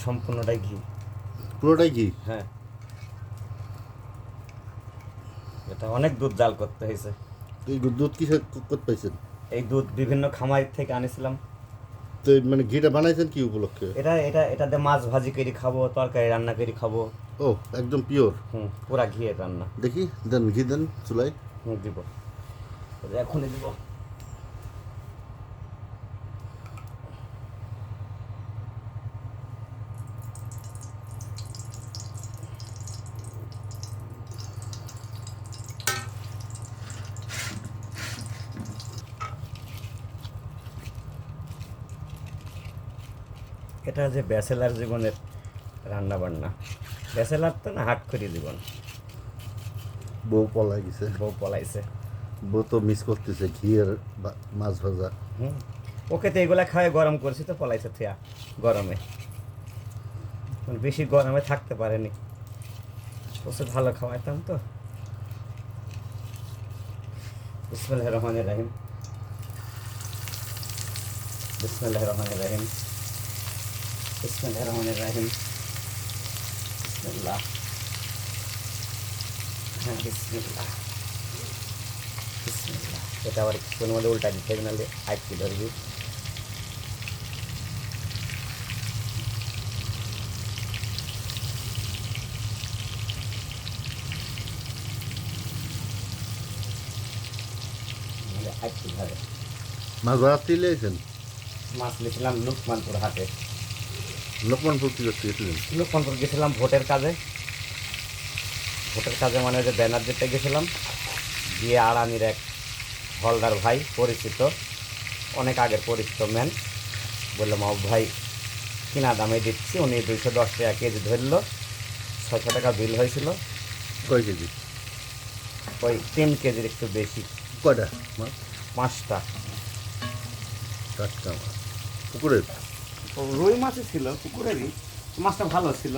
সম্পূর্ণটাই ঘি। পুরোটাই ঘি? হ্যাঁ, এটা অনেক দুধ জাল করতে হয়েছে। এই দুধ কি করতে পাইছেন? এই দুধ বিভিন্ন খামার থেকে আনিছিলাম। তো মানে ঘিটা বানাইছেন কি উপলক্ষে? এটাতে মাছ ভাজি করে খাবো, তরকারি রান্না করে খাবো। ও, একদম পিওর? পুরা ঘিয়ের রান্না। দেখি দেন, ঘি দেন চুলাই। দিব, এখনই দিব। এটা যে ব্যাচেলার জীবনের রান্না বান্না। ব্যাচেলার তো না, হাট করি জীবন। বউ পলাই গেছে। বউ পলাইছে। বউ তো মিস করতেছে ঘি আর মাছ ভাজা। ওকে তো এগুলা খাওয়াই গরম করছি, তো পলাইছে থিয়া গরমে। বেশি গরমে থাকতে পারেনি, ওসে ভালো খাওয়াইতাম তো। বিসমিল্লাহির রহমানির রহিম। বিসমিল্লাহির রহমানির রহিম। বিসমিল্লাহির রহমানির রহিম। বিসমিল্লাহ। হ্যাঁ, বিসমিল্লাহ। বিসমিল্লাহ। এটা আবার কিছুক্ষণ মধ্যে উল্টা দিতে হবে, নাহলে আটকে ধরবি। আটকে ধরে। মাছ ভাড়া তুলে আছেন? মাছ নিয়েছিলাম লোকমানপুর হাটে। লোকমানপুর কি করতে গেছিলেন? লোকমানপুর গেছিলাম ভোটের কাজে। ভোটের কাজে মানে যে ব্যানার দিতে গেছিলাম, গিয়ে আড়ানির এক হলদার ভাই, পরিচিত, অনেক আগের পরিচিত ম্যান, বললাম মাহবুব ভাই কিনা দামে দিচ্ছি। উনি 210 টাকা কেজি ধরলো, 600 টাকা বিল হয়েছিল। কয় কেজি? ওই 3 কেজির একটু বেশি। কয়টা মাছ? 5টা। টাটকা মাছ পুকুরের? রুই মাছই ছিল, পুকুরেরই। মাছটা ভালো ছিল।